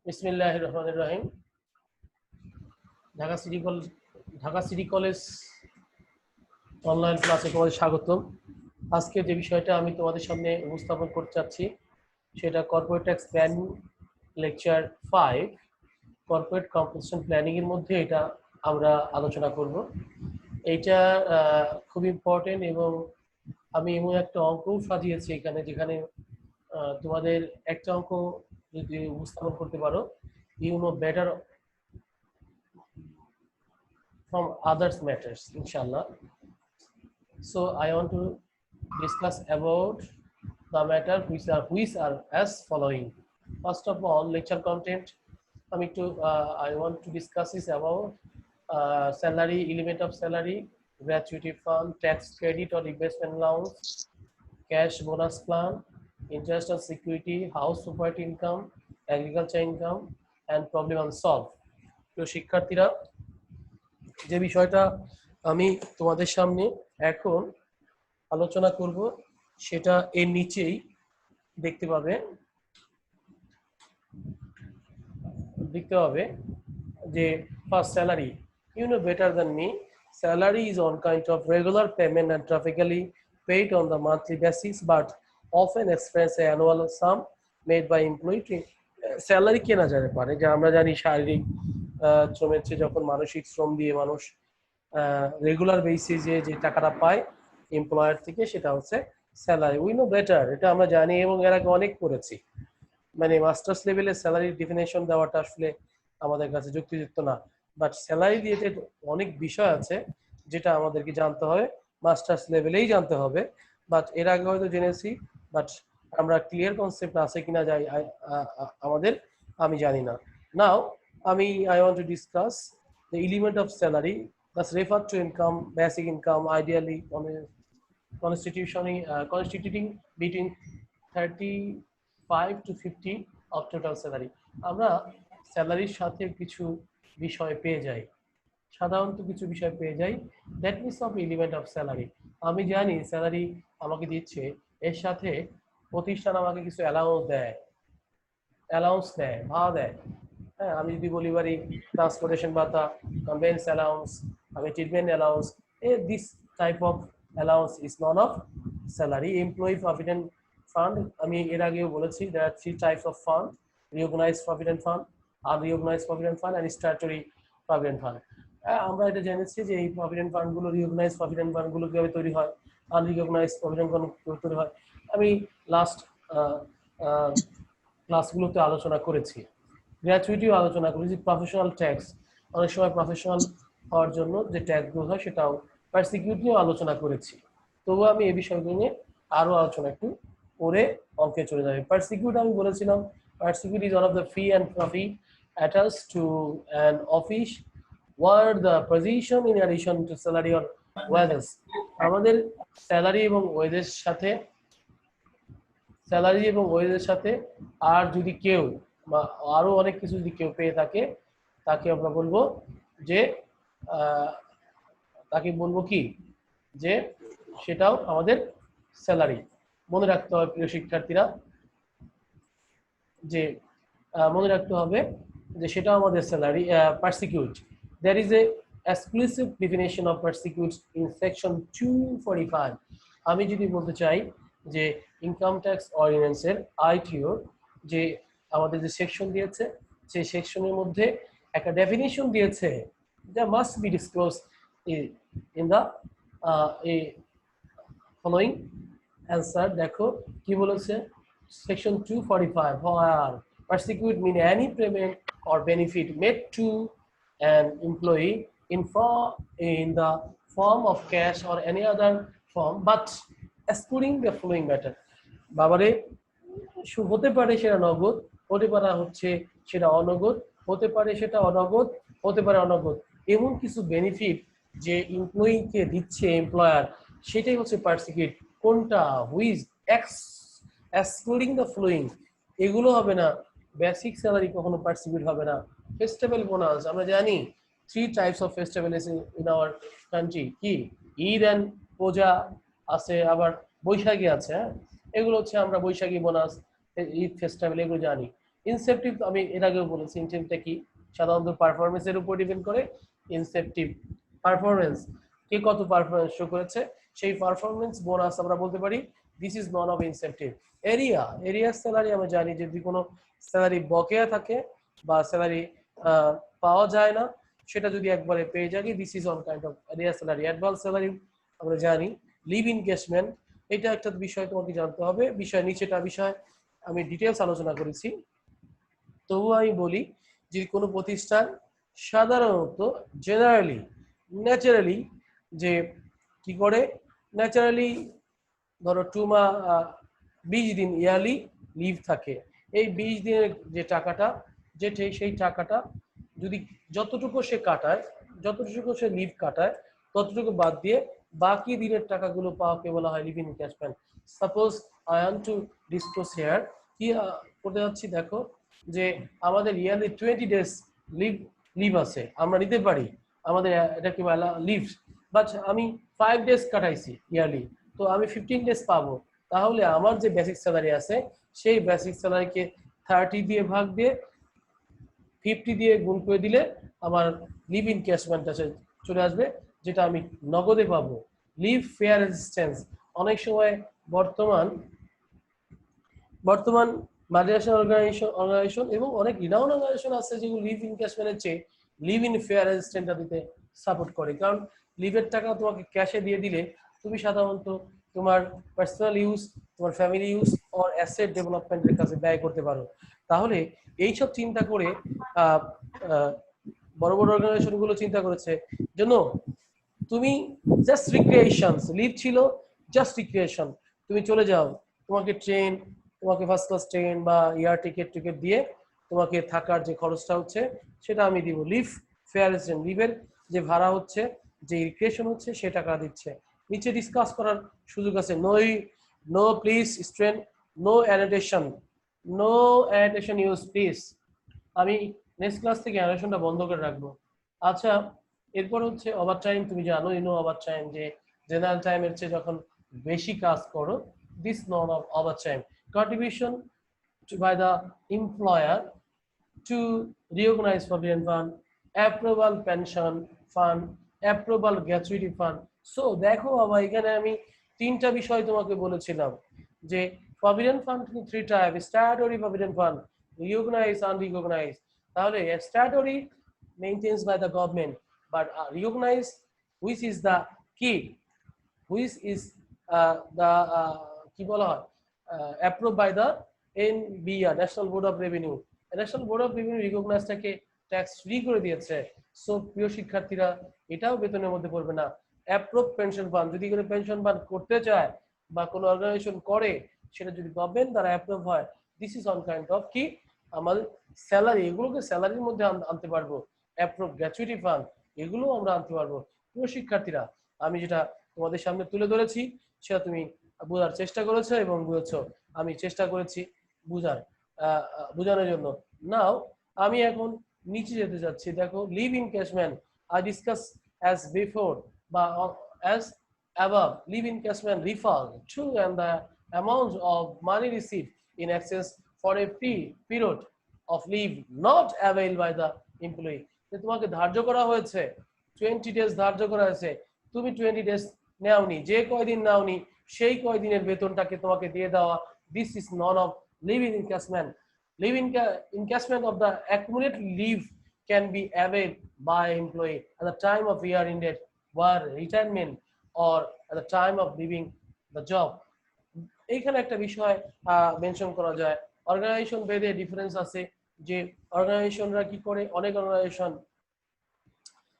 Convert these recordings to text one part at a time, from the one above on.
বিসমিল্লাহির রহমানির রহিম। Dhaka city college online ক্লাসে তোমাদের স্বাগতম। আজকে যে বিষয়টা আমি তোমাদের সামনে উপস্থাপন করতে চাচ্ছি সেটা corporate tax planning lecture 5 corporate composition planning এর মধ্যে এটা আমরা আলোচনা করব। এইটা খুব ইম্পর্টেন্ট এবং আমি এমন একটা অঙ্কও সাজিয়েছি এখানে, যেখানে তোমাদের একটা অঙ্ক যদি উপস্থাপন করতে পারো, you know better from others matters, inshallah. So I want to discuss about the matter which are as following. First of all, lecture content. I want to discuss is about salary, element of salary, gratuity fund, tax credit or investment allowance, cash bonus plan, interest on security, house property income, agriculture income, and problem unsolved. তো শিক্ষার্থীরা, যে বিষয়টা আমি তোমাদের সামনে এখন আলোচনা করব সেটা এর নিচেই দেখতে হবে যে first salary. You know better than me, salary is on kind of regular payment and typically paid on the monthly basis but often express an annual sum made by employee. Salary কেনা যেতে পারে, যে আমরা জানি শারীরিক শ্রমের চেয়ে যখন মানসিক শ্রম দিয়ে মানুষ রেগুলার বেসিসে যে টাকাটা পায় এমপ্লয়ার থেকে, সেটা হচ্ছে স্যালারি। উই নো বেটার, এটা আমরা জানি এবং এর আগে অনেক করেছি। মানে মাস্টার্স লেভেলে স্যালারির ডেফিনেশন দেওয়াটা আসলে আমাদের কাছে যুক্তিযুক্ত না, বাট স্যালারি রিলেটেড অনেক বিষয় আছে যেটা আমাদেরকে জানতে হবে, মাস্টার্স লেভেলেই জানতে হবে। বাট এর আগে হয়তো জেনেছি, বাট আমরা ক্লিয়ার কনসেপ্ট আছে কিনা যাই আমাদের, আমি জানি না। নাও I want to discuss the element of salary that's referred to income, basic income, ideally constituting between 35 to 50 of total salary. আমরা স্যালারির সাথে কিছু বিষয় পেয়ে যাই, সাধারণত কিছু বিষয় পেয়ে যাই, that means of element of salary. আমি জানি স্যালারি আমাকে দিচ্ছে, এর সাথে প্রতিষ্ঠান আমাকে কিছু অ্যালাউন্স দেয়, ভাড়া দেয়। হ্যাঁ, আমি যদি বলি পারি ট্রান্সপোর্টেশন ভাতা, কনভেন্স অ্যালাউন্স, আমি treatment allowance, this type of allowance is none of salary. Employee provident fund, আমি এর আগেও বলেছি, there are 3 types of fund: recognized provident fund, unrecognized provident fund and statutory provident fund. আমরা এটা জেনেছি যে এই প্রভিডেন্ট ফান্ডগুলো, রিকগনাইজড প্রভিডেন্ট ফান্ডগুলো কিভাবে তৈরি হয়, আনরিকগনাইজড প্রভিডেন্ট ফান্ড তৈরি হয়, আমি লাস্ট ক্লাসগুলোতে আলোচনা করেছি। গ্র্যাচুইটিও আলোচনা করেছি। প্রফেশনাল ট্যাক্স, অনেক সময় প্রফেশনাল হওয়ার জন্য যে ট্যাক্সগুলো হয় সেটাও, পারসিকিউটিও আলোচনা করেছি। তবুও আমি এই বিষয়গুলো নিয়ে আরো আলোচনা একটু করে অঙ্কে চলে যাবে। পারসিকিউট আমি বলেছিলাম, perquisite is one of the fee and profit attached to an office where the position in addition to salary or wages. আমাদের স্যালারি এবং ওয়েজের সাথে আর যদি কেউ বা আরো অনেক কিছু যদি কেউ পেয়ে থাকে, তাকে আমরা বলবো যে কি, যে সেটাও আমাদের স্যালারি। মনে রাখতে হবে প্রিয় শিক্ষার্থীরা, যে সেটাও আমাদের salary. পারসিকিউট, there is a exclusive definition of persecute in section 245. আমি যদি বলতে চাই যে ইনকাম ট্যাক্স অর্ডিন্যান্সের আইটিও যে আমাদের যে সেকশন দিয়েছে, সেই সেকশনের মধ্যে একটা ডেফিনিশন দিয়েছে, that must be disclosed in the following answer. দেখো কি বলেছে, section 245, where persecute mean any payment or benefit made to an employee in the form of cash or any other form, but excluding the following matter. বাবারে, হতে পারে সেটা নগদ, হতে পারে হচ্ছে সেটা অনগদ, হতে পারে সেটা অনগদ, হতে পারে অনগদ, এমন কিছু বেনিফিট যে এমপ্লয়িকে দিচ্ছে এমপ্লয়ার, সেটাই হচ্ছে পারসিকিউট। কোনটা? হুইজ এক্সক্লুডিং দ্য ফ্লোয়িং, এগুলো হবে না। বেসিক স্যালারি কখনো পারসিকিউট হবে না। ফেস্টিভ্যাল বোনাস, আমরা জানি 3 types of festival in our country, কি ঈদ এন্ড পূজা আছে, আবার বৈশাখী আছে। এগুলো হচ্ছে আমরা বৈশাখী বোনাস, ঈদ ফেস্টিভ্যাল, এগুলো জানি। ইনসেপটিভ আমি এর আগেও বলেছি ইনসেপটিভটা কি, সাধারণত পারফরমেন্সের উপর ডিপেন্ড করে। ইনসেপটিভ পারফরমেন্স, কে কত পারফরমেন্স শো করেছে সেই পারফরমেন্স বোনাস আমরা বলতে পারি this is none of incentive. Arrear salary আমরা জানি যদি কোনো স্যালারি বকেয়া থাকে বা স্যালারি পাওয়া যায় না, সেটা যদি একবারে পেয়ে যাই this is on kind of area salary. Advance salary আমরা জানি। লিভ ইনকেশমেন্ট, এটা একটা বিষয় তোমাকে জানতে হবে, বিষয় নিচেটা বিষয় আমি ডিটেলস আলোচনা করেছি। তবুও আমি বলি যদি কোনো প্রতিষ্ঠান সাধারণত জেনারেলি ন্যাচারালি যে কি করে, ন্যাচারালি ধরো 20 দিন ইয়ারলি লিভ থাকে, এই 20 দিনের যে টাকাটা সেই টাকাটা যদি যতটুকু সে কাটায়, যতটুকু সে লিভ কাটায় ততটুকু বাদ দিয়ে বাকি দিনের টাকাগুলো পাওয়াকে বলা হয় leave encashment. Suppose I want to disclose here কি করতে যাচ্ছি, দেখো যে আমাদের ইয়ারলি 20 ডেজ লিভ আছে, আমরা নিতে পারি, আমাদের এটা কি বলা লিভ, বাট আমি 5 ডেজ কাটাইছি ইয়ারলি, তো আমি 15 ডেজ পাবো। তাহলে আমার যে বেসিক স্যালারি আছে সেই বেসিক স্যালারিকে 30 দিয়ে ভাগ দিয়ে 50 দিয়ে গুণ করে দিলে আমার লিভ ইনক্যাশমেন্ট আছে চলে আসবে, যেটা আমি নগদে পাবো। লিভ ফেয়ার রেজিস্ট্যান্স, অনেক সময় বর্তমান মাল্টিন্যাশনাল অর্গানাইজেশন এবং অনেক রিনাউন্ড অর্গানাইজেশন আছে যেগুলো লিভ ইনক্যাশমেন্টের চেয়ে লিভ ইন ফেয়ার রেজিস্ট্যান্টটা দিতে সাপোর্ট করে। কারণ লিভের টাকা তোমাকে ক্যাশে দিয়ে দিলে তুমি সাধারণত তোমার পার্সোনাল ইউজ, তোমার ফ্যামিলি ইউজ অর অ্যাসেট ডেভেলপমেন্টের কাছে ব্যয় করতে পারো। তাহলে এইসব চিন্তা করে বড় বড় অর্গানাইজেশন গুলো চিন্তা করেছে জন্য তুমি জাস্ট রিক্রিয়েশনস, লিভ ছিল জাস্ট রিক্রিয়েশন, তুমি চলে যাও, তোমাকে ফার্স্ট ক্লাস ট্রেন বা এয়ার টিকিট দিয়ে তোমাকে থাকার যে খরচটা হচ্ছে সেটা আমি দিব। লিভ ফেয়ার লিভের যে ভাড়া হচ্ছে, যে রিক্রিয়েশন হচ্ছে সে টাকা দিচ্ছে। নিচে ডিসকাস করার সুযোগ আছে। No please student, no annotation use please. আমি নেক্সট ক্লাস থেকে অ্যানোটেশনটা বন্ধ করে রাখবো। আচ্ছা, এরপর হচ্ছে ওভার টাইম, তুমি জানো ওভার টাইম যে জেনারেল টাইমের চেয়ে যখন বেশি কাজ করো this none of over time. Contribution by the employer to reorganize provident fund, approval pension fund, approval gratuity fund. So দেখো বাবা, এখানে আমি তিনটা বিষয় তোমাকে বলেছিলাম যে provident fund three type, statutory provident fund, recognized, unrecognized। তাহলে statutory maintained by the government, but recognized which is the key, which is the কি বলা হয় approved by the NBR, National Board of Revenue. National Board of Revenue রিকগনাইজটাকে tax free করে দিয়েছে। So প্রিয় শিক্ষার্থীরা, এটাও বেতনের মধ্যে পড়বে না। অ্যাপ্রুভ পেনশন ফান্ড, যদি কোনো পেনশন ফান্ড করতে চায় বা কোনো অর্গানাইজেশন করে, সেটা যদি গভর্নমেন্ট দ্বারা অ্যাপ্রুভ হয়, this is on kind of কি আমাদের স্যালারি, এগুলোকে স্যালারির মধ্যে আনতে পারবো। অ্যাপ্রুভ গ্র্যাচুইটি ফান্ড, এগুলো আমরা আনতে পারবো। প্রিয় শিক্ষার্থীরা, আমি যেটা তোমাদের সামনে তুলে ধরেছি সেটা তুমি বোঝার চেষ্টা করেছো এবং বুঝেছো, আমি চেষ্টা করেছি বোঝানোর জন্য। নাও আমি এখন নিচে যেতে যাচ্ছি। দেখো leave encashment I discuss as before বা as above. Leave encashment refund to and the amount of money received in excess for a period of leave not availed by the employee. তোমাকে ধার্য করা হয়েছে 20 ডেজ ধার্য করা হয়েছে, তুমি 20 days নেওনি, যে কয়দিন নাওনি সেই কয়দিনের বেতনটাকে তোমাকে দিয়ে দেওয়া, this is none of leave encashment. Leave encashment of the accumulated leave can be availed by employee at the time of year ended or retirement or at the time of leaving the job. এইখানে একটা বিষয় mention করা যায়, organisation ভেদে difference আছে। যে অর্গানাইজেশনরা কি করে, অনেক অর্গানাইজেশন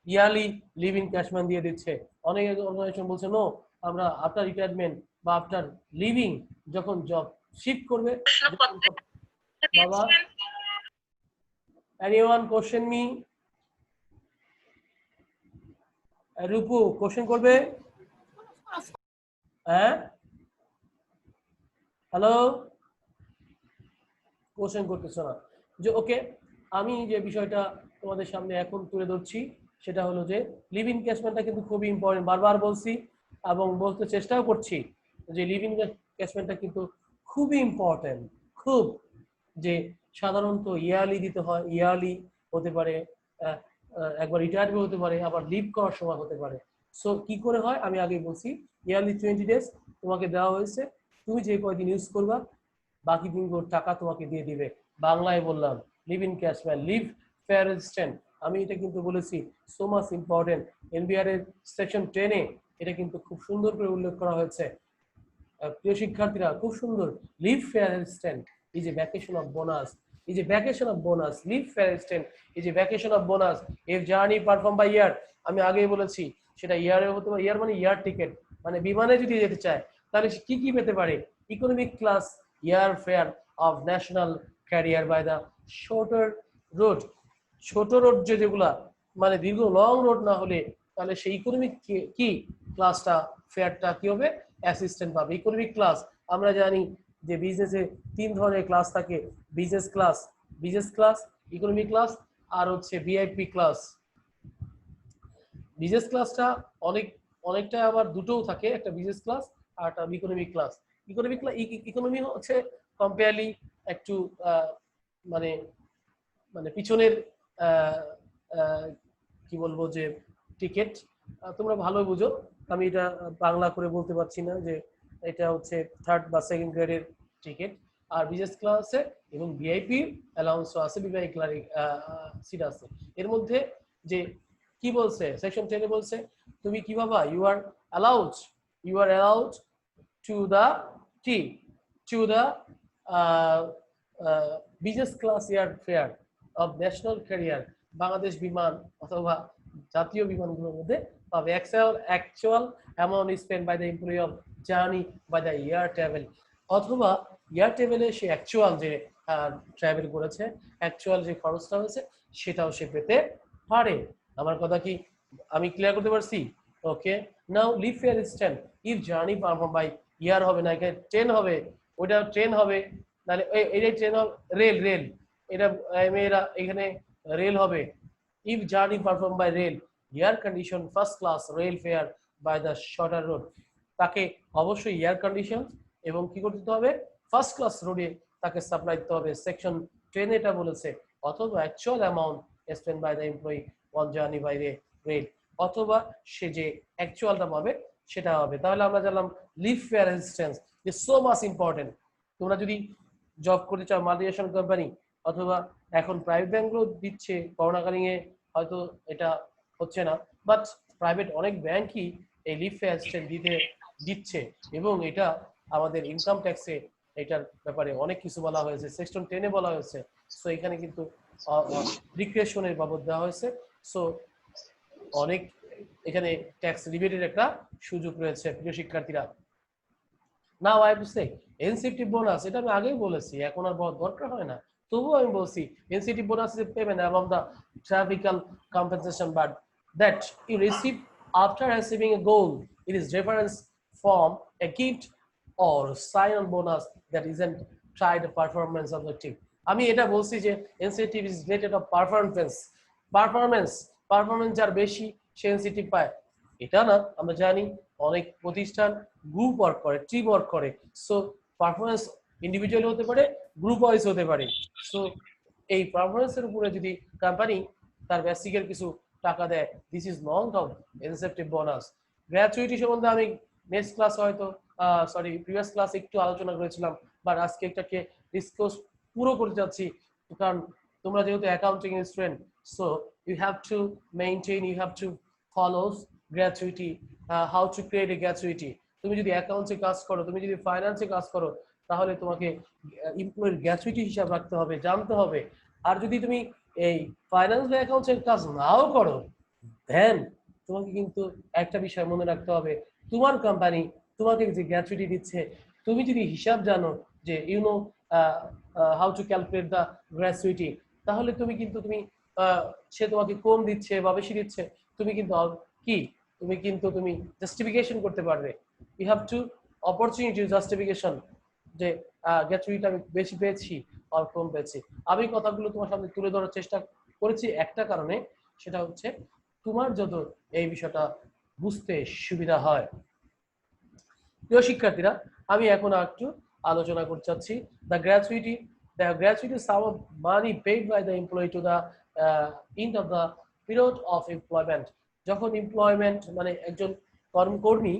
ইয়ারলি লিভ ইনক্যাশমেন্ট দিয়ে দিচ্ছে, অনেক অর্গানাইজেশন বলছে নো, আমরা আফটার রিটায়ারমেন্ট বা আফটার লিভিং যখন জব শিফট করবে। বাবা, anyone question me? Rupu question করবে? হ্যাঁ, হ্যালো, কোশ্চেন করতেছো না যে ওকে। আমি যে বিষয়টা তোমাদের সামনে এখন তুলে ধরছি সেটা হলো যে লিভ ইনক্যাশমেন্টটা কিন্তু খুবই ইম্পর্টেন্ট, বারবার বলছি এবং বলতে চেষ্টাও করছি যে লিভ ইনক্যাশমেন্টটা কিন্তু খুবই ইম্পর্টেন্ট, খুব। যে সাধারণত ইয়ারলি দিতে হয়, ইয়ারলি হতে পারে, একবার রিটায়ারমেন্ট হতে পারে, আবার লিভ করার সময় হতে পারে। সো কি করে হয় আমি আগেই বলছি, ইয়ারলি 20 ডেজ তোমাকে দেওয়া হয়েছে, তুমি যে কয়দিন ইউজ করবা বাকি দিনগুলোর টাকা তোমাকে দিয়ে দিবে। বাংলায় বললাম leave encashment, leave fare resistant. আমি এটা কিন্তু বলেছি সো মাচ ইম্পর্টেন্ট, এনবিআর এর সেকশন 10 এ এটা কিন্তু খুব সুন্দর করে উল্লেখ করা হয়েছে। প্রিয় শিক্ষার্থীরা খুব সুন্দর, leave fare resistant is a vacation of bonus, is a vacation of bonus, live fair extent is a vacation of bonus if journey performed by year। আমি আগেই বলেছি সেটা ইয়ারে হতে পারে, ইয়ার মানে ইয়ার টিকেট, মানে বিমানে যদি যেতে চায় তাহলে সে কি কি পেতে পারে, economic class year fare of national carrier by the shorter road. ছোট রোড যেগুলা মানে দীর্ঘ লং রোড না হলে তাহলে সেই ইকোনমিক কি ক্লাসটা ফেয়ারটা কি হবে, অ্যাসিস্ট্যান্ট পাবে। ইকোনমিক ক্লাস আমরা জানি যে বিজনেসে 3 ধরনের ক্লাস থাকে, বিজনেস ক্লাস, ইকোনমি ক্লাস আর হচ্ছে ভিআইপি ক্লাস। বিজনেস ক্লাসটা অনেকটা আবার দুটোও থাকে, একটা বিজনেস ক্লাস আর একটা ইকোনমি ক্লাস। ইকোনমি হচ্ছে কম্পেয়ারলি একটু মানে মানে পিছনের কি বলবো যে টিকেট, তোমরা ভালো বুঝো, আমি এটা বাংলা করে বলতে পারছি না, যে এটা হচ্ছে থার্ড বা সেকেন্ড গ্রেডের টিকেট। আর বিজনেস ক্লাসে এবং ভিআইপি অ্যালাউন্সও আছে, ভিআইপি সিট আছে। এর মধ্যে যে কি বলছে সেকশন 10 এ বলছে তুমি কি ভাবা, you are allowed to the কি to the business class air fare of national carrier, Bangladesh Biman অথবা জাতীয় বিমানগুলোর মধ্যে পাবে। Actual amount spend by the employee of journey by the air travel, অথবা এয়ার ট্রাভেলে সে অ্যাকচুয়াল যে ট্রাভেল করেছে, অ্যাকচুয়াল যে খরচটা হয়েছে সেটাও সে পেতে পারে। আমার কথা কি আমি ক্লিয়ার করতে পারছি? Okay, now leave fair stand if journey perform by year হবে না, এখানে ট্রেন হবে, ওইটা ট্রেন হবে, নাহলে এটাই ট্রেন হবে, রেল এটা মেয়েরা এখানে রেল হবে। If journey perform by rail air condition first class rail fare by the shorter road, তাকে অবশ্যই এয়ার কন্ডিশন এবং কি করতে হবে, ফার্স্ট ক্লাস রোডে তাকে সাপ্লাই দিতে হবে, সেকশন 10 এটা বলেছে। অথবা actual amount spend by the employee on journey by rail, অথবা সে যে অ্যাকচুয়ালটা পাবে সেটা হবে। তাহলে আমরা জানলাম leave fare resistance is so much important. তোমরা যদি জব করতে চাও মাল্টিনেশনাল কোম্পানি অথবা এখন প্রাইভেট ব্যাংকগুলো দিচ্ছে, করোনাকালীন এ হয়তো এটা হচ্ছে না, বাট প্রাইভেট অনেক ব্যাংকই এই লিভ ফেয়ার রেজিস্ট্যান্স দিচ্ছে এবং এটা আমাদের ইনকাম ট্যাক্সে এটার ব্যাপারে অনেক কিছু বলা হয়েছে, সেকশন 10 এ বলা হয়েছে। সো এখানে কিন্তু রিক্রিয়েশনের বাবদ দেওয়া হয়েছে। সো অনেক এখানে ট্যাক্স রিবেটের একটা সুযোগ রয়েছে প্রিয় শিক্ষার্থীরা। Now I have to say incentive bonus, এটা আমি আগেই বলেছি, এখন আর বড় দরকার হয় না, তবুও আমি বলছি incentive bonus is payment above the typical compensation but that you receive after achieving a goal, it is reference from a gift or sign on bonus that isn't tied to performance objective। আমি এটা বলছি যে incentive is related of performance যার বেশি সে incentive পায়, এটা না। আমরা জানি অনেক প্রতিষ্ঠান গ্রুপ ওয়ার্ক করে, টিম ওয়ার্ক করে। সো পারফরম্যান্স ইন্ডিভিজুয়াল হতে পারে, গ্রুপ ওয়াইজ হতে পারে। সো এই পারফরম্যান্সের উপরে যদি কোম্পানি তার বেসিকের কিছু টাকা দেয়, this is none of incentive bonus. Gratuity সম্বন্ধে আমি নেক্সট ক্লাস হয়তো প্রিভিয়াস ক্লাস একটু আলোচনা করেছিলাম, বাট আজকে একটাকে ডিসকাস পুরো করতে যাচ্ছি, কারণ তোমরা যেহেতু accounting student, so you have to maintain, you have to follow gratuity, how to create a gratuity. তুমি যদি অ্যাকাউন্টসে কাজ করো, তুমি যদি ফাইন্যান্সে কাজ করো, তাহলে তোমাকে এমপ্লয়ের গ্র্যাচুইটি হিসাব রাখতে হবে, জানতে হবে। আর যদি তুমি এই ফাইন্যান্স বা অ্যাকাউন্টসের কাজ নাও করো, দেন তোমাকে কিন্তু একটা বিষয় মনে রাখতে হবে, তোমার কোম্পানি তোমাকে যে গ্র্যাচুইটি দিচ্ছে, তুমি যদি হিসাব জানো যে you know how to calculate the gratuity, তাহলে তুমি সে তোমাকে কম দিচ্ছে বা বেশি দিচ্ছে, তুমি জাস্টিফিকেশন করতে পারবে। You have to opportunity justification যে গ্র্যাচুইটি আমি বেশি পেয়েছি আর কম পেয়েছি। আমি কথাগুলো তোমার সামনে তুলে ধরার চেষ্টা করেছি একটা কারণে, সেটা হচ্ছে তোমার যত এই বিষয়টা বুঝতে সুবিধা হয়। প্রিয় শিক্ষার্থীরা, আমি এখন একটু আলোচনা করতে চাচ্ছি the gratuity The gratuity is sum of money paid by the employee to the end of the period of employment. যখন employment মানে একজন কর্মকর্মী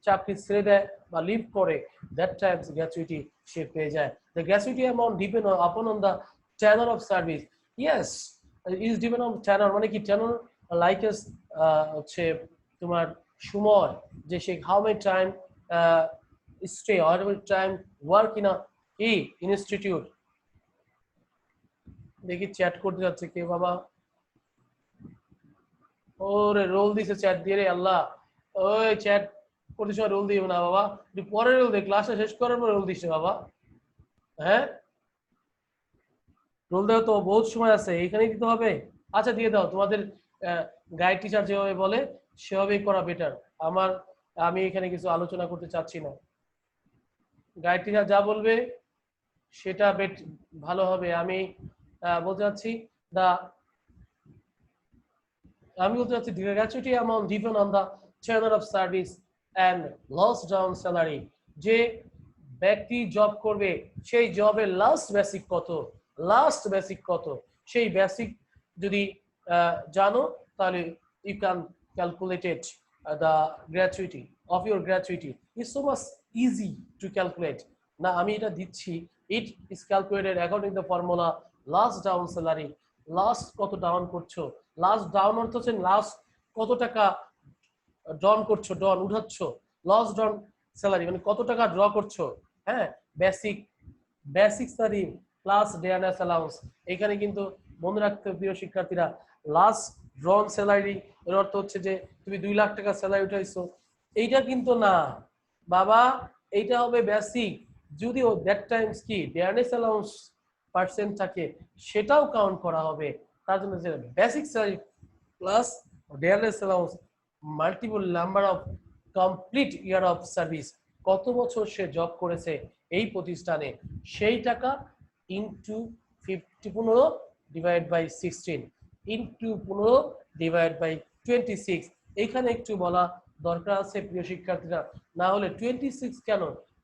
চাকরি ছেড়ে দেয় বা লিভ করে, that times gratuity সে পেয়ে যায়. The gratuity amount depend upon on the tenure of service. Yes, it is depend on tenure, মানে কি tenure like as হচ্ছে তোমার সময়, যে সে how many time stay or how many time work in a institute. দেখি chat করতে যাচ্ছে কে বাবা, ওরে রোল দিছে চ্যাট দিয়ে রে আল্লাহ, ওই চ্যাট করতে সময় রোল দিও না বাবা, তুই পরে রোল দে, ক্লাসটা শেষ করার পর রোল দিস বাবা। হ্যাঁ, রোল দেওয়া তো বহুত সময় আছে, এখানেই দিতে হবে। আচ্ছা দিয়ে দাও, তোমাদের গাইড টিচার যেভাবে বলে সেভাবেই করা বেটার। আমি এখানে কিছু আলোচনা করতে চাচ্ছি না, গাইড টিচার যা বলবে সেটা ভালো হবে। আমি বলতে চাচ্ছি the gratuity amount given on the tenure of service and lost down salary. যে ব্যক্তি জব করবে সেই জবের লাস্ট বেসিক কত, সেই বেসিক যদি জানো তাহলে you can calculate it, the gratuity of your gratuity is so much easy to calculate. না আমি এটা দিচ্ছি, it is calculated according to the formula last down salary. Last কত ডাউন করছো, লাস্ট ডাউন অর্থ হচ্ছে লাস্ট কত টাকা ডাউন করছো, ডাউন উঠাচ্ছ, লস ডাউন স্যালারি মানে কত টাকা ড্র করছো। হ্যাঁ, basic salary plus dearness allowance. এখানে কিন্তু মনে রাখতে হবে প্রিয় শিক্ষার্থীরা, লাস্ট ড্রন স্যালারি এর অর্থ হচ্ছে যে তুমি 2 লাখ টাকা স্যালারি উঠাইছো, এইটা কিন্তু না বাবা, এইটা হবে বেসিক। যদিও দ্যাট টাইমস কি ডেয়ারনেস অ্যালাউন্স পার্সেন্ট থাকে সেটাও কাউন্ট করা হবে। তার জন্য যে basic salary plus dearness allowance multiple number of complete year of service, কত বছর সে জব করেছে এই প্রতিষ্ঠানে, সেই টাকা into 15 divide by 16 into 15 divide by 26। এইখানে একটু বলা দরকার আছে প্রিয় শিক্ষার্থীরা, না হলে 26 কেন,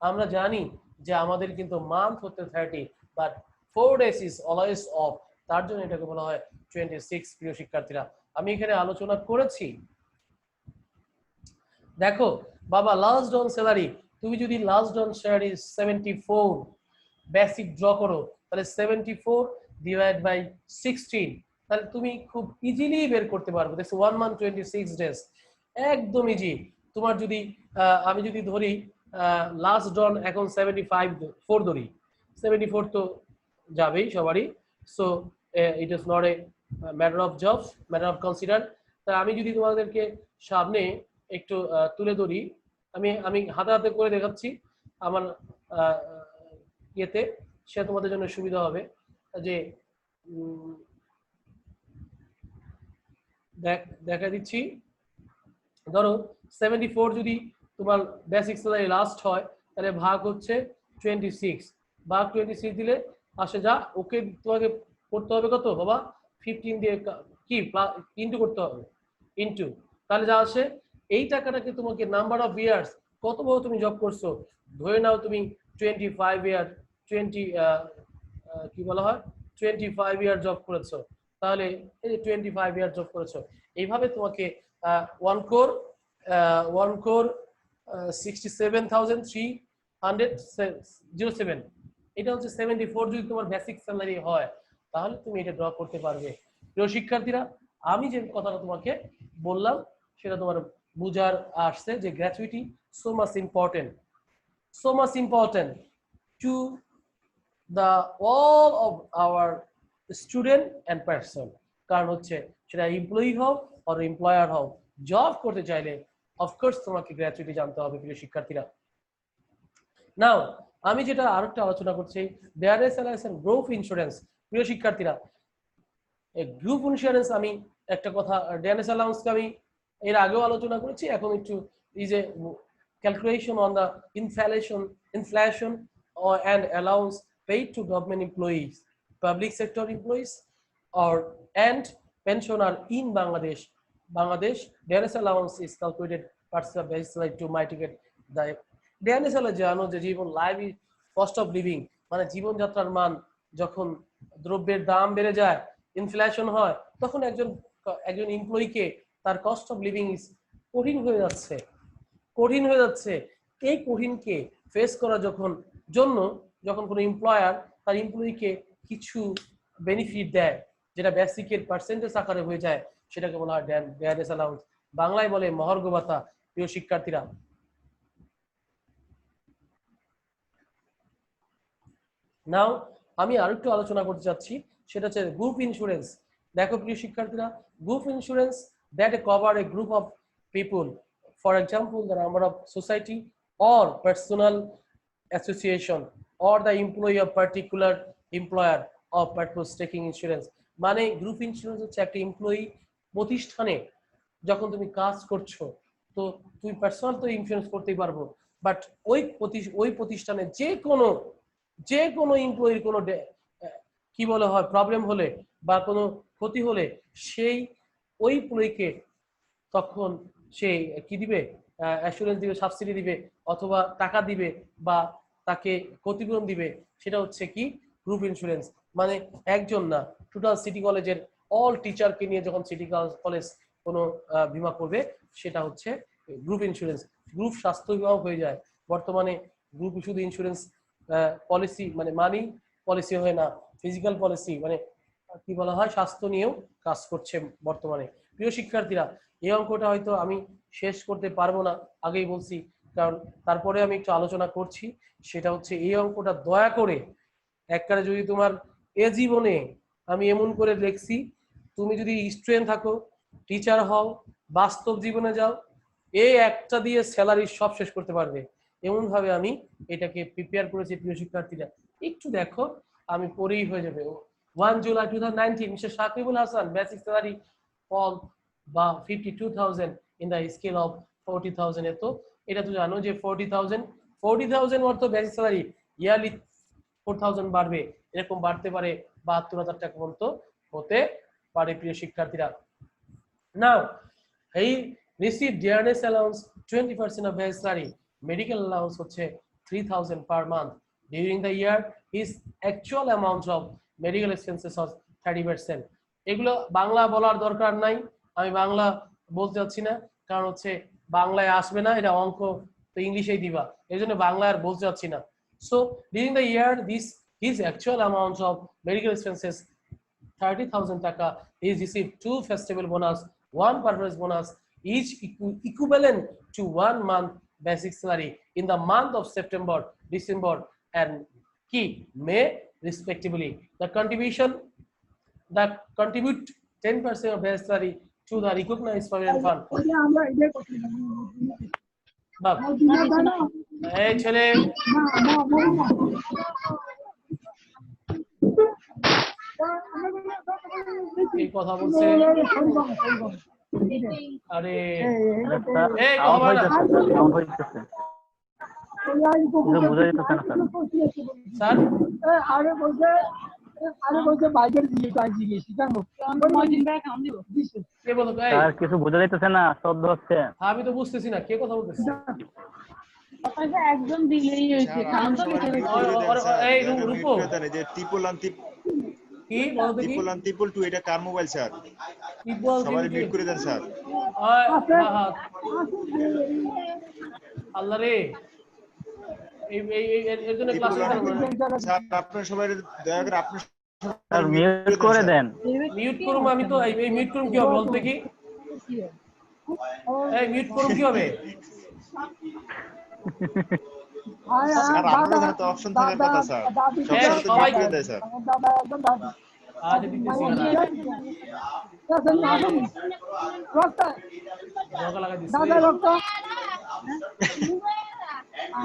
আমরা জানি যে আমাদের কিন্তু মান্থ হতে 30 but 4 days is always off, তার জন্য এটাকে বলা হয় 26। প্রিয় শিক্ষার্থীরা আমি এখানে আলোচনা করেছি, দেখো বাবা লাস্ট ডাউন স্যালারি, তুমি যদি last down salary 74 basic draw করো তাহলে 74 ডিভাইড বাই 16, তাহলে তুমি খুব ইজিলি বের করতে পারবে। দেখো 1 month 26 days, একদম ইজি। তোমার যদি আমি যদি ধরি লাস্ট ডাউন এখন 75 ধরি, 74 তো যাবেই সবারই, so it is not a matter of job, matter of consider. তা আমি যদি তোমাদেরকে সামনে একটু তুলে ধরি, আমি হাতে হাতে করে দেখাচ্ছি আমার ইয়েতে, সে তোমাদের জন্য সুবিধা হবে। যে দেখা দিচ্ছি, ধরো 74 যদি তোমার বেসিক স্যালারি লাস্ট হয় তাহলে ভাগ হচ্ছে 26, ভাগ 26 দিলে আসে যা, ওকে তোমাকে করতে হবে কত বাবা 15 দিয়ে কি ইনটু করতে হবে, ইনটু, তাহলে যা আসে এই টাকাটাকে তোমাকে নাম্বার অফ ইয়ার্স, কত বছর তুমি জব করছো, ধরে নাও তুমি 25 ইয়ার 20 কি বলা হয় 25 ইয়ার জব করেছো, তাহলে এই যে 25 ইয়ার জব করেছো, এইভাবে তোমাকে 1 crore 67,307, এটা হচ্ছে 74 যদি তোমার বেসিক স্যালারি হয় তাহলে তুমি এটা ড্র করতে পারবে। প্রিয় শিক্ষার্থীরা আমি যে কথাটা তোমাকে বললাম সেটা তোমার বুঝার আসছে যে gratuity so much important to the all of our student and person, কারণ হচ্ছে সেটা এমপ্লয়ি হোক আর এমপ্লয়ার হোক, জব করতে চাইলে অফকোর্স তোমাকে গ্র্যাচুইটি জানতে হবে প্রিয় শিক্ষার্থীরা। নাও আমি যেটা আরেকটা আলোচনা করছি dearness allowance and group insurance. প্রিয় শিক্ষার্থীরা গ্রুপ ইন্স্যুরেন্স আমি একটা কথা, ডেয়ারনেস অ্যালাউন্সকে আমি এর আগেও আলোচনা করেছি, এখন একটু এই যে calculation on the inflation and allowance paid to government employees, public sector employees or and pensioner in Bangladesh DNS allowance is calculated basically to mitigate the DNS জানো যে জীবন লাইভ কস্ট অফ লিভিং মানে জীবনযাত্রার মান যখন দ্রব্যের দাম বেড়ে যায়, ইনফ্লেশন হয়, তখন একজন একজন এমপ্লয়িকে তার কস্ট অফ লিভিং কঠিন হয়ে যাচ্ছে, কঠিন হয়ে যাচ্ছে। এই কঠিনকে ফেস করা জন্য যখন কোনো এমপ্লয়ার তার এমপ্লয়িকে কিছু বেনিফিট দেয়, যেটা বেসিকের পার্সেন্টেজ আকারে হয়ে যায়, সেটাকে বলা হয় ড্যানেস অ্যালাউন্স, বাংলায় বলে মহার্ঘ ভাতা। প্রিয় শিক্ষার্থীরা, নাও আমি আরেকটু আলোচনা করতে চাচ্ছি, সেটা হচ্ছে গ্রুপ ইন্স্যুরেন্স। দেখো প্রিয় শিক্ষার্থীরা, group insurance that cover A group of people, for example the number of society or personal association or the employee of particular employer of purpose taking insurance। মানে গ্রুপ ইন্স্যুরেন্স হচ্ছে একটা employee প্রতিষ্ঠানে যখন তুমি কাজ করছো, তো তুমি পার্সোনাল তো ইন্স্যুরেন্স করতেই পারবো, বাট ওই প্রতিষ্ঠানে যে কোনো এমপ্লয়ির কোনো কি বলা হয় প্রবলেম হলে বা কোনো ক্ষতি হলে, সেই ওই এমপ্লয়িকে তখন সে কি দিবে, অ্যাসুরেন্স দিবে, সাবসিডি দিবে, অথবা টাকা দিবে, বা তাকে ক্ষতিপূরণ দিবে। সেটা হচ্ছে কি গ্রুপ ইন্স্যুরেন্স। মানে একজন না, টোটাল সিটি কলেজের অল টিচারকে নিয়ে যখন সিটি কলেজ কোনো বীমা করবে, সেটা হচ্ছে গ্রুপ ইন্স্যুরেন্স। গ্রুপ স্বাস্থ্য বীমাও হয়ে যায় বর্তমানে। গ্রুপ শুধু ইন্স্যুরেন্স পলিসি মানে মানি পলিসি হয় না, ফিজিক্যাল পলিসি মানে কি বলা হয় স্বাস্থ্য নিয়েও কাজ করছে বর্তমানে। প্রিয় শিক্ষার্থীরা, এই অঙ্কটা হয়তো আমি শেষ করতে পারবো না, আগেই বলছি, কারণ তারপরে আমি একটু আলোচনা করছি। সেটা হচ্ছে এই অঙ্কটা দয়া করে একবারে যদি তোমার এ জীবনে আমি এমন করে দেখছি, তুমি যদি স্টুডেন্ট থাকো, টিচার হও, বাস্তব জীবনে যাও, এই একটা দিয়ে স্যালারি সব শেষ করতে পারবে, এমন ভাবে আমি এটাকে প্রিপেয়ার করেছি। প্রিয় শিক্ষার্থীরা, একটু দেখো, আমি পরেই হয়ে যাবে। 1 July 2019, mister Sakibul Hasan basic salary fall বা 52,000 ইন দ্য স্কেল অফ 40,000। এত এটা তো জানো যে 40,000 অর্থ বেসিক স্যালারি ইয়ারলি 4,000 বাড়বে, এরকম বাড়তে পারে 72,000 টাকা পর্যন্ত হতে পারে। প্রিয় শিক্ষার্থীরা, নাও he received dearness allowance 20% of his salary, medical allowance হচ্ছে 3,000 per month during the year, his actual amount of medical expenses was 30%। এগুলো বাংলা বলার দরকার নাই, আমি বাংলা বলতে চাচ্ছি না, কারণ হচ্ছে বাংলায় আসবে না, এটা অঙ্ক তো ইংলিশেই দিবা, এই জন্য বাংলা আর বলতে চাচ্ছি না। So during the year, his actual amount of medical expenses 30,000 taka. He received 2 festival bonus, 1 purpose bonus, each equivalent to 1 month basic salary in the month of September, December, and May respectively. The contribute 10% of basic salary to the recognized provident fund. এই ছেলে এই কথা বলছে, আরে এই কথা বল না sir, আরে বলছে বাইকের দিয়ে কাজ দিয়েছি জানো, কে বলতো স্যার কিছু বোঝা যাইতেছে না, শব্দ হচ্ছে, আমি তো বুঝতেছি না কে কথা বলতেছে। একদম দিলেই হইছে এই রূপো যে ত্রিপুলান কি বলতে কি ত্রিপুলান ত্রিপুল 2 এটা কার মোবাইল স্যার? সবাই মিউট করে দেন স্যার। আল্লাহ রে, এর জন্য ক্লাস স্যার আপনারা সবাই দয়া করে আপনি স্যার মিউট করে দেন। মিউট করুম আমি তো, এই মিউট করুম কি হবে বলতে কি, এই মিউট করুম কি হবে স্যার? আপনাদের তো অপশন থাকার কথা স্যার, সবাই করে দেয় স্যার। আজ দিতেছি না রক্ত রগা লাগা দিছি দাদা রক্ত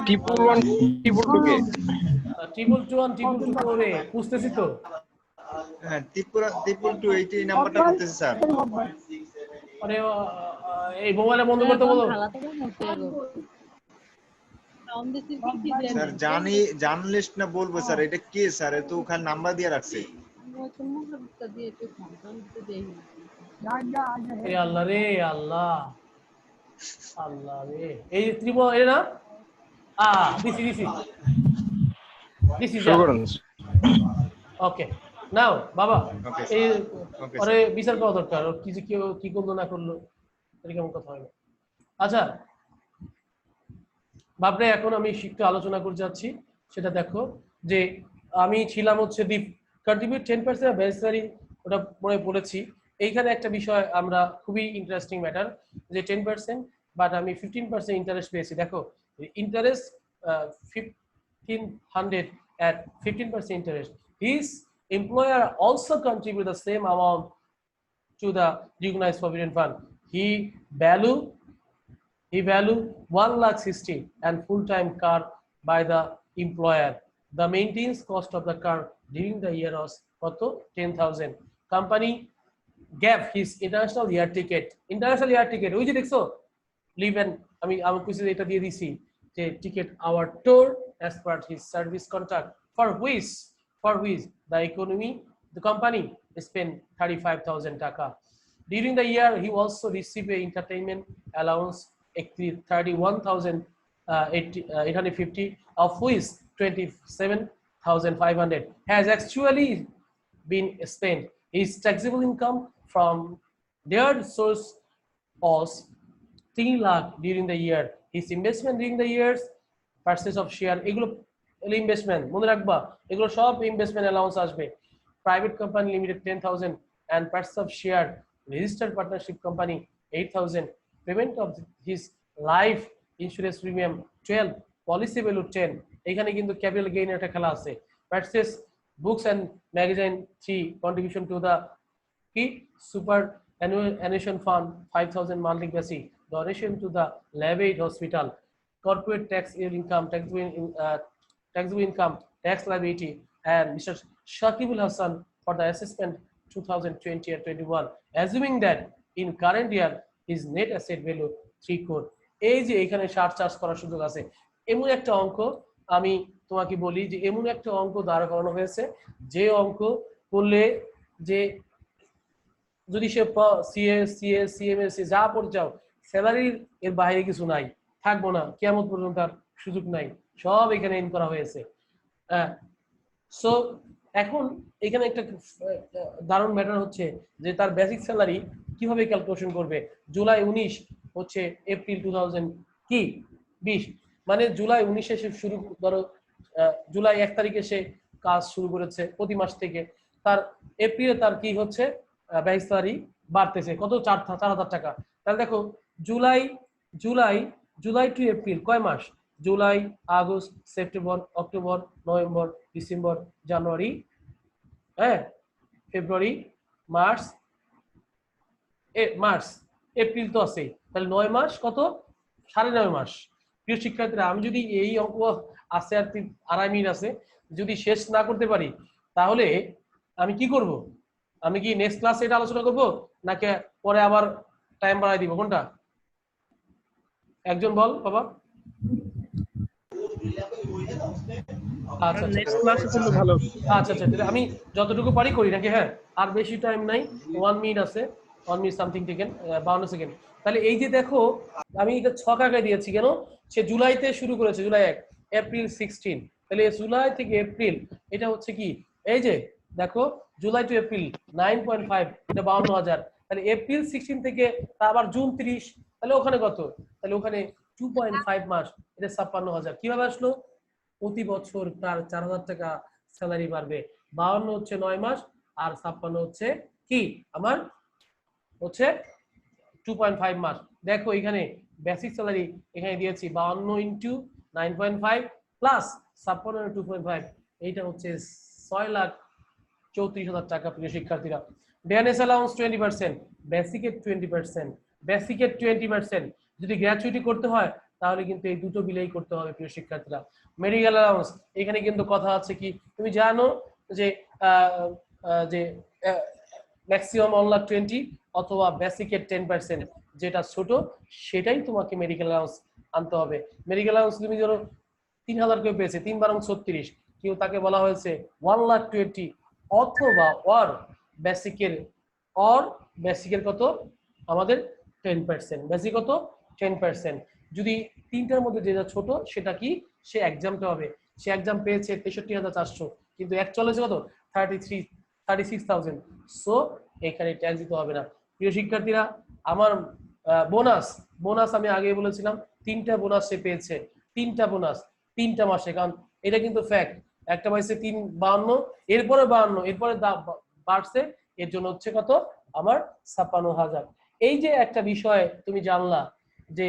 ট্রিপল 1 ট্রিপল 2 কে ট্রিপল 1 ট্রিপল 2 করে বুঝতেছি তো। হ্যাঁ ট্রিপল 2 এই নাম্বারটা করতেছি স্যার। আরে এই মোবাইলে বন্ধ করতে বলো স্যার। জার্নালিস্ট না বলবো স্যার, এটা কে স্যার? এত ওখানে নাম্বার দিয়ে রাখছে। আল্লাহ রে আল্লাহ, আল্লাহ রে, এই ত্রিপুল এ না দিছি ওকে নাও বাবা Okay, এই sir. Okay, ওরে sir. বিচার পাওয়া দরকার ওর কি যে কেউ কি করলো না করলো এটা কেমন কথা হয় না আচ্ছা বাপরে এখন আমি একটু আলোচনা করতে যাচ্ছি সেটা দেখো যে আমি ছিলাম হচ্ছে দি কন্ট্রিবিউট 10% বেসিক্যালি ওটা মনে বলেছি এইখানে একটা বিষয় আমরা খুবই ইন্টারেস্টিং ম্যাটার যে 10% বাট আমি 15% ইন্টারেস্ট পেয়েছি দেখো interest 1500 at 15% interest his employer also contribute the same amount to the recognized provident fund he value 1,60,000 and full-time car by the employer. The maintenance cost of the car during the year was 10,000. Company gave his international air ticket. International air ticket. ওই যে দেখছো leave and আমি কিছু এটা দিয়ে দিছি যে ticket our tour as per his service contract for which the company spent 35,000 টাকা. During the year, he also received a entertainment allowance 31,850, of which 27,500 has actually been spent. His taxable income from their source was 3 lakh during the year. His investment during the years, purchase of share, এগুলো investment মনে রাখবা এগুলো সব investment allowance আসবে private company limited 10,000 and purchase of share registered partnership company 8,000 payment of his life insurance premium 12 policy value 10 এখানে কিন্তু capital gain একটা খেলা আছে purchase books and magazine 3 contribution to the key super annuation fund 5,000 monthly basis donation to the Levy Hospital corporate tax income taxable income tax liability and Mr. Shakibul Hassan for the assessment 2020 and 21 assuming that in current year his net asset value 3 crore এই যে এখানে shirt charge করার সুযোগ আছে এমন একটা অঙ্ক আমি তোমাকে বলি যে এমন একটা অঙ্ক দাঁড় করানো হয়েছে যে অঙ্ক করলে যে যদি সে সিএমএস যা পড়ে যাও স্যালারির এর বাইরে কিছু নাই থাকবো না কিয়ামত পর্যন্ত আর সুযোগ নাই সব এখানে ইন করা হয়েছে সো এখন এখানে একটা দারুণ ম্যাটার হচ্ছে যে তার বেসিক স্যালারি কিভাবে ক্যালকুলেশন করবে জুলাই 19 হচ্ছে এপ্রিল 2000 কি 20 মানে জুলাই 19 সে শুরু ধরো জুলাই 1 তারিখে সে কাজ শুরু করেছে প্রতি মাস থেকে তার এপ্রিলে তার কি হচ্ছে বেসিক স্যালারি বাড়তেছে কত 4,000 টাকা তাহলে দেখো July July July to April কয় মাস July August September October November December January হ্যাঁ ফেব্রুয়ারি মার্চ মার্চ এপ্রিল তো আছে তাহলে 9 মাস কত 9.5 মাস প্রিয় শিক্ষার্থীরা আমি যদি এই অঙ্ক আছে আর 2.5 মিনিট আছে যদি শেষ না করতে পারি তাহলে আমি কি করব আমি কি নেক্সট ক্লাসে এটা আলোচনা করব নাকি পরে আবার টাইম বাড়াই দিব কোনটা একজন বল বাবা আচ্ছা নেক্সট ক্লাসে করলে ভালো আচ্ছা আচ্ছা আমি যতটুকু পারি করি নাকি হ্যাঁ আর বেশি টাইম নাই 1 মিনিট আছে 1 মিনিট সামথিং টেকেন 52 সেকেন্ড তাহলে এই যে দেখো আমি এটা ছক আগে দিয়েছি কেন সে জুলাইতে শুরু করেছে জুলাই 1 এপ্রিল 16 তাহলে জুলাই থেকে এপ্রিল এটা হচ্ছে কি এই যে দেখো জুলাই টু এপ্রিল 9.5 এটা 52,000 তাহলে এপ্রিল 16 থেকে আবার জুন 30 তাহলে ওখানে কত তাহলে ওখানে 2.5 মাস এটা 56,000 কিভাবে আসলো প্রতি বছর তার 4,000 টাকা স্যালারি বাড়বে 52 হচ্ছে 9 মাস আর 56 হচ্ছে কি আমার হচ্ছে 2.5 মাস দেখো এখানে বেসিক স্যালারি এখানে দিয়েছি 52 ইনটু 9.5 প্লাস 56 2.5 এইটা হচ্ছে 6,34,000 টাকা প্রিয় শিক্ষার্থীরা ডিএনএস অ্যালাউন্স 20% বেসিকের 20% বেসিকের 20% যদি গ্র্যাচুইটি করতে হয় তাহলে কিন্তু এই দুটো বিলেই করতে হবে প্রিয় শিক্ষার্থীরা মেডিকেল অ্যালাউন্স এখানে কিন্তু কথা আছে কি তুমি জানো যে যে ম্যাক্সিমাম 1,20,000 অথবা বেসিকের 10% যেটা ছোট সেটাই তোমাকে মেডিকেল অ্যালাউন্স আনতে হবে মেডিকেল অ্যালাউন্স তুমি ধরো 3,000 কেউ পেয়েছে 3 বারং 36 কেউ তাকে বলা হয়েছে 1,20,000 অথবা বেসিকের কত আমাদের 10% বেসিক কত 10% যদি তিনটার মধ্যে যেটা ছোট সেটা কি সে এক্সামটা হবে সে এক্সাম পেয়েছে 63,400 কিন্তু এক চলেছে কত 36,000। সো এখানে ট্যাক্স দিতে হবে না। প্রিয় শিক্ষার্থীরা, আমার বোনাস বোনাস আমি আগে বলেছিলাম 3টা বোনাস সে পেয়েছে, 3টা বোনাস 3টা মাসে, কারণ এটা কিন্তু ফ্যাক্ট। একটা পাইছে 52, এরপরে 52, এরপরে বাড়ছে, এর জন্য হচ্ছে কত আমার 56,000। এই যে একটা বিষয় তুমি জানলা যে